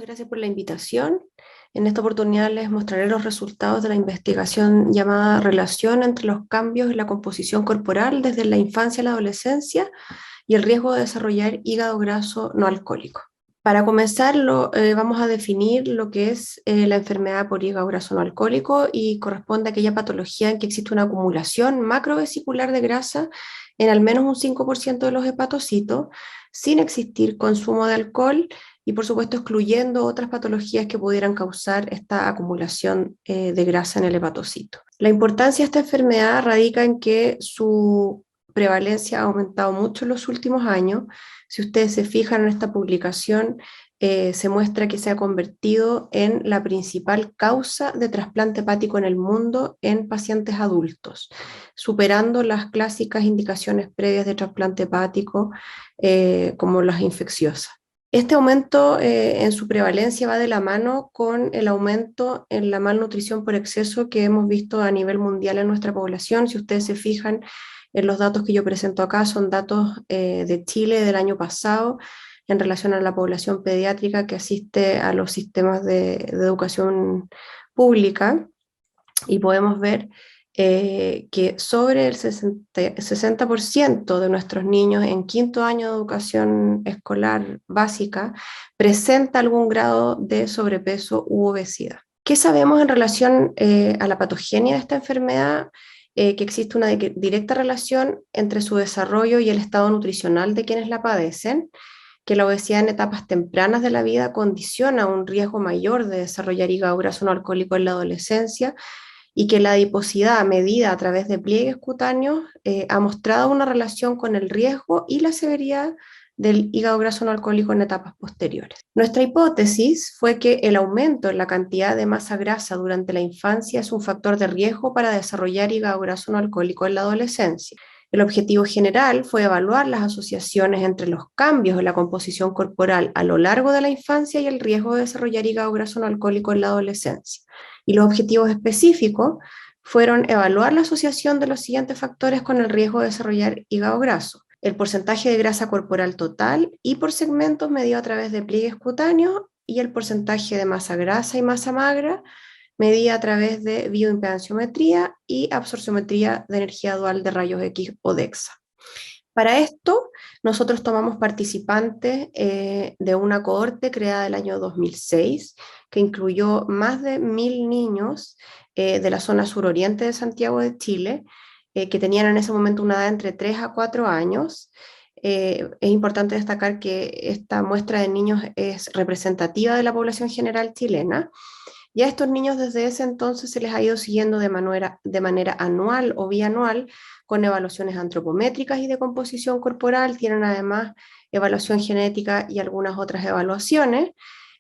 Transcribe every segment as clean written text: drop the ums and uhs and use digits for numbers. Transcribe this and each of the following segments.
gracias por la invitación. En esta oportunidad les mostraré los resultados de la investigación llamada Relación entre los cambios en la composición corporal desde la infancia a la adolescencia y el riesgo de desarrollar hígado graso no alcohólico. Para comenzar, vamos a definir lo que es la enfermedad por hígado graso no alcohólico y corresponde a aquella patología en que existe una acumulación macrovesicular de grasa en al menos un 5% de los hepatocitos, sin existir consumo de alcohol y por supuesto excluyendo otras patologías que pudieran causar esta acumulación de grasa en el hepatocito. La importancia de esta enfermedad radica en que su prevalencia ha aumentado mucho en los últimos años. Si ustedes se fijan en esta publicación, se muestra que se ha convertido en la principal causa de trasplante hepático en el mundo en pacientes adultos, superando las clásicas indicaciones previas de trasplante hepático como las infecciosas. Este aumento en su prevalencia va de la mano con el aumento en la malnutrición por exceso que hemos visto a nivel mundial en nuestra población. Si ustedes se fijan en los datos que yo presento acá, son datos de Chile del año pasado en relación a la población pediátrica que asiste a los sistemas de educación pública, y podemos ver que sobre el 60% de nuestros niños en quinto año de educación escolar básica presenta algún grado de sobrepeso u obesidad. ¿Qué sabemos en relación a la patogenia de esta enfermedad? Que existe una directa relación entre su desarrollo y el estado nutricional de quienes la padecen, que la obesidad en etapas tempranas de la vida condiciona un riesgo mayor de desarrollar hígado graso no alcohólico en la adolescencia, y que la adiposidad medida a través de pliegues cutáneos ha mostrado una relación con el riesgo y la severidad del hígado graso no alcohólico en etapas posteriores. Nuestra hipótesis fue que el aumento en la cantidad de masa grasa durante la infancia es un factor de riesgo para desarrollar hígado graso no alcohólico en la adolescencia. El objetivo general fue evaluar las asociaciones entre los cambios en la composición corporal a lo largo de la infancia y el riesgo de desarrollar hígado graso no alcohólico en la adolescencia. Y los objetivos específicos fueron evaluar la asociación de los siguientes factores con el riesgo de desarrollar hígado graso: el porcentaje de grasa corporal total y por segmentos medido a través de pliegues cutáneos, y el porcentaje de masa grasa y masa magra medida a través de bioimpedanciometría y absorciometría de energía dual de rayos X o DEXA. Para esto, nosotros tomamos participantes de una cohorte creada el año 2006, que incluyó más de 1.000 niños de la zona suroriente de Santiago de Chile, que tenían en ese momento una edad entre 3 a 4 años. Es importante destacar que esta muestra de niños es representativa de la población general chilena. Y a estos niños desde ese entonces se les ha ido siguiendo de manera anual o bianual con evaluaciones antropométricas y de composición corporal. Tienen además evaluación genética y algunas otras evaluaciones.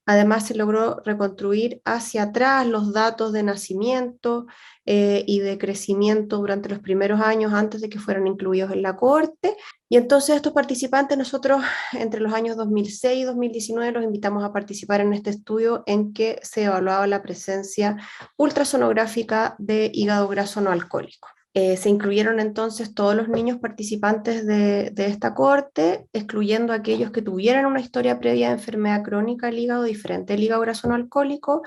Además, se logró reconstruir hacia atrás los datos de nacimiento y de crecimiento durante los primeros años antes de que fueran incluidos en la cohorte. Y entonces estos participantes, nosotros entre los años 2006 y 2019 los invitamos a participar en este estudio en que se evaluaba la presencia ultrasonográfica de hígado graso no alcohólico. Se incluyeron entonces todos los niños participantes de esta cohorte, excluyendo aquellos que tuvieran una historia previa de enfermedad crónica del hígado diferente del hígado graso no alcohólico,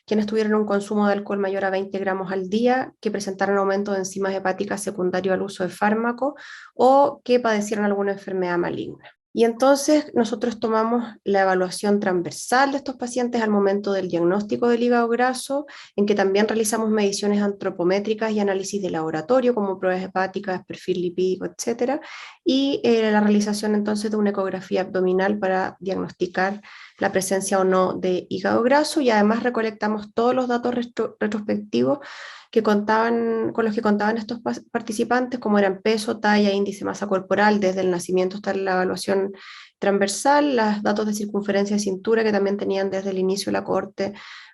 quienes tuvieran un consumo de alcohol mayor a 20 gramos al día, que presentaran aumento de enzimas hepáticas secundario al uso de fármacos o que padecieran alguna enfermedad maligna. Y entonces nosotros tomamos la evaluación transversal de estos pacientes al momento del diagnóstico del hígado graso, en que también realizamos mediciones antropométricas y análisis de laboratorio, como pruebas hepáticas, perfil lipídico, etc. Y la realización entonces de una ecografía abdominal para diagnosticar la presencia o no de hígado graso, y además recolectamos todos los datos retrospectivos con los que contaban estos participantes, como eran peso, talla, índice, masa corporal, desde el nacimiento hasta la evaluación transversal, los datos de circunferencia de cintura que también tenían desde el inicio de la cohorte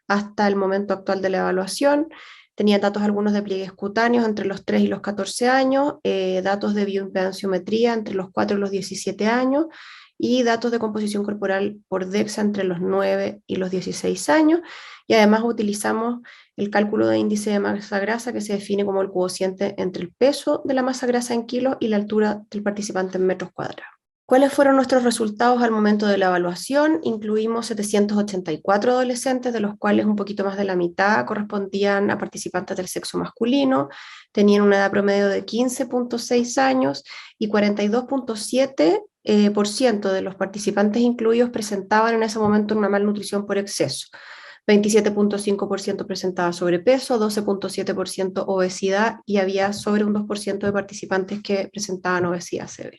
hasta el momento actual de la evaluación. Tenían datos algunos de pliegues cutáneos entre los 3 y los 14 años, datos de bioimpedanciometría entre los 4 y los 17 años, y datos de composición corporal por DEXA entre los 9 y los 16 años, y además utilizamos el cálculo de índice de masa grasa, que se define como el cociente entre el peso de la masa grasa en kilos y la altura del participante en metros cuadrados. ¿Cuáles fueron nuestros resultados al momento de la evaluación? Incluimos 784 adolescentes, de los cuales un poquito más de la mitad correspondían a participantes del sexo masculino, tenían una edad promedio de 15,6 años y 42,7% de los participantes incluidos presentaban en ese momento una malnutrición por exceso. 27,5% presentaba sobrepeso, 12,7% obesidad y había sobre un 2% de participantes que presentaban obesidad severa.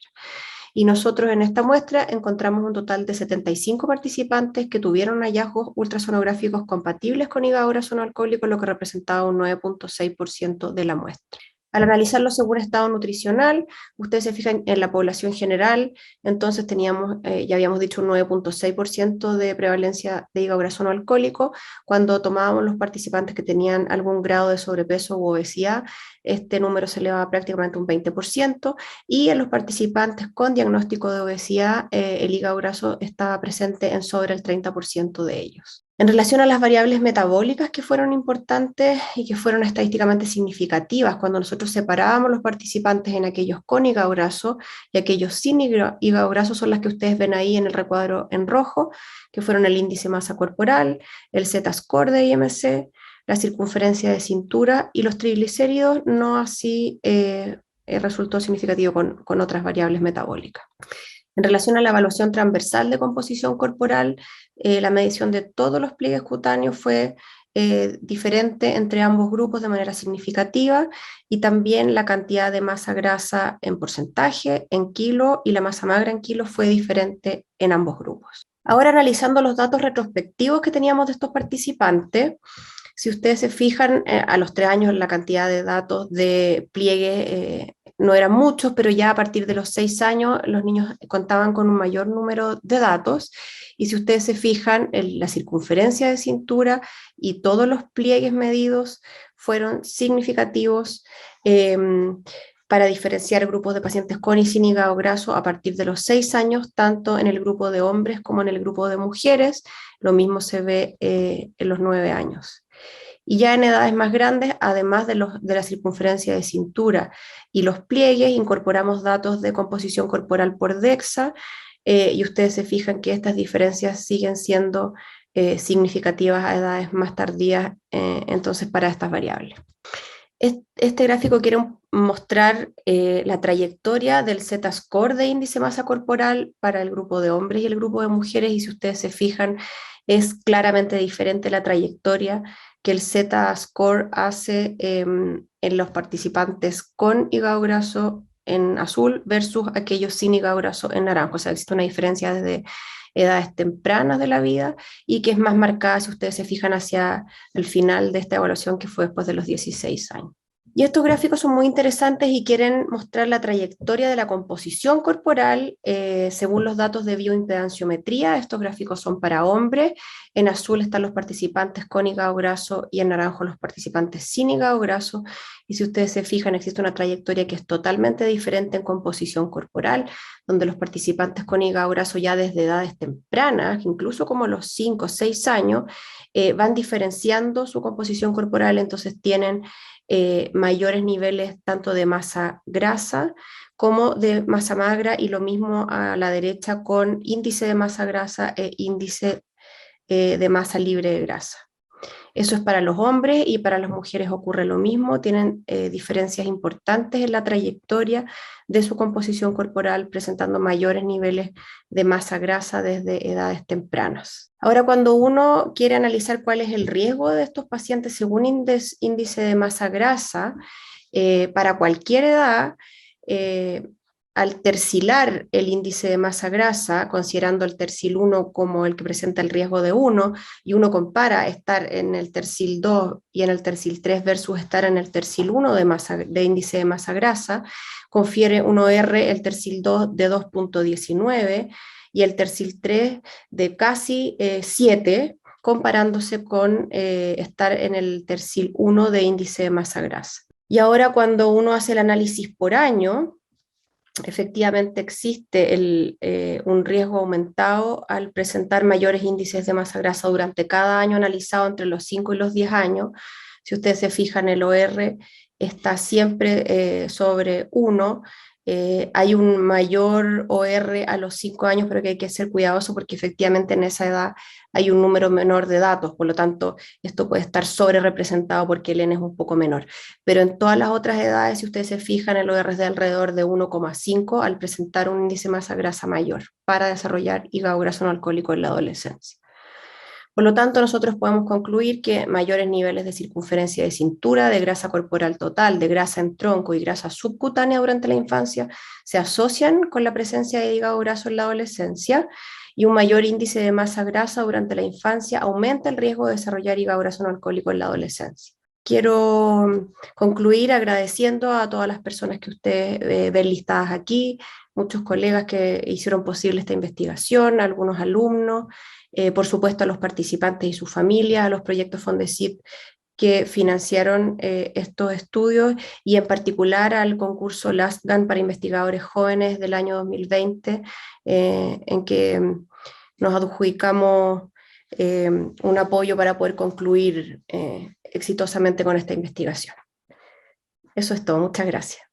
Y nosotros en esta muestra encontramos un total de 75 participantes que tuvieron hallazgos ultrasonográficos compatibles con hígado graso no alcohólico, lo que representaba un 9,6% de la muestra. Al analizarlo según estado nutricional, ustedes se fijan en la población general, entonces teníamos, ya habíamos dicho, un 9,6% de prevalencia de hígado graso no alcohólico. Cuando tomábamos los participantes que tenían algún grado de sobrepeso u obesidad, este número se elevaba prácticamente un 20%, y en los participantes con diagnóstico de obesidad, el hígado graso estaba presente en sobre el 30% de ellos. En relación a las variables metabólicas que fueron importantes y que fueron estadísticamente significativas, cuando nosotros separábamos los participantes en aquellos con hígado graso y aquellos sin hígado graso, son las que ustedes ven ahí en el recuadro en rojo, que fueron el índice masa corporal, el Z-score de IMC, la circunferencia de cintura y los triglicéridos, no así resultó significativo con otras variables metabólicas. En relación a la evaluación transversal de composición corporal, la medición de todos los pliegues cutáneos fue diferente entre ambos grupos de manera significativa, y también la cantidad de masa grasa en porcentaje, en kilo, y la masa magra en kilo fue diferente en ambos grupos. Ahora, analizando los datos retrospectivos que teníamos de estos participantes, si ustedes se fijan, a los 3 años la cantidad de datos de pliegue no eran muchos, pero ya a partir de los 6 años los niños contaban con un mayor número de datos, y si ustedes se fijan, la circunferencia de cintura y todos los pliegues medidos fueron significativos para diferenciar grupos de pacientes con y sin hígado graso a partir de los 6 años, tanto en el grupo de hombres como en el grupo de mujeres. Lo mismo se ve en los 9 años. Y ya en edades más grandes, además de la circunferencia de cintura y los pliegues, incorporamos datos de composición corporal por DEXA, y ustedes se fijan que estas diferencias siguen siendo significativas a edades más tardías, entonces, para estas variables. Este gráfico quiere mostrar la trayectoria del Z-score de índice masa corporal para el grupo de hombres y el grupo de mujeres, y si ustedes se fijan, es claramente diferente la trayectoria que el Z-score hace en los participantes con hígado graso en azul versus aquellos sin hígado graso en naranjo. O sea, existe una diferencia desde edades tempranas de la vida, y que es más marcada si ustedes se fijan hacia el final de esta evaluación, que fue después de los 16 años. Y estos gráficos son muy interesantes y quieren mostrar la trayectoria de la composición corporal según los datos de bioimpedanciometría. Estos gráficos son para hombres. En azul están los participantes con hígado graso y en naranjo los participantes sin hígado graso. Y si ustedes se fijan, existe una trayectoria que es totalmente diferente en composición corporal, donde los participantes con hígado graso ya desde edades tempranas, incluso como los 5 o 6 años, van diferenciando su composición corporal, entonces tienen mayores niveles tanto de masa grasa como de masa magra, y lo mismo a la derecha con índice de masa grasa e índice de masa libre de grasa. Eso es para los hombres, y para las mujeres ocurre lo mismo, tienen diferencias importantes en la trayectoria de su composición corporal, presentando mayores niveles de masa grasa desde edades tempranas. Ahora, cuando uno quiere analizar cuál es el riesgo de estos pacientes según índice de masa grasa, para cualquier edad, al tercilar el índice de masa grasa, considerando el tercil 1 como el que presenta el riesgo de 1, y uno compara estar en el tercil 2 y en el tercil 3 versus estar en el tercil 1 de índice de masa grasa, confiere un OR el tercil 2 de 2,19 y el tercil 3 de casi 7, comparándose con estar en el tercil 1 de índice de masa grasa. Y ahora, cuando uno hace el análisis por año, efectivamente existe un riesgo aumentado al presentar mayores índices de masa grasa durante cada año analizado entre los 5 y los 10 años. Si ustedes se fijan, el OR está siempre sobre 1. Hay un mayor OR a los 5 años, pero que hay que ser cuidadoso porque efectivamente en esa edad hay un número menor de datos, por lo tanto esto puede estar sobre representado porque el N es un poco menor. Pero en todas las otras edades, si ustedes se fijan, el OR es de alrededor de 1,5 al presentar un índice masa grasa mayor para desarrollar hígado graso no alcohólico en la adolescencia. Por lo tanto, nosotros podemos concluir que mayores niveles de circunferencia de cintura, de grasa corporal total, de grasa en tronco y grasa subcutánea durante la infancia se asocian con la presencia de hígado graso en la adolescencia, y un mayor índice de masa grasa durante la infancia aumenta el riesgo de desarrollar hígado graso no alcohólico en la adolescencia. Quiero concluir agradeciendo a todas las personas que ustedes ven listadas aquí, muchos colegas que hicieron posible esta investigación, algunos alumnos, por supuesto a los participantes y sus familias, a los proyectos Fondesit que financiaron estos estudios, y en particular al concurso Last Gun para investigadores jóvenes del año 2020, en que nos adjudicamos un apoyo para poder concluir exitosamente con esta investigación. Eso es todo, muchas gracias.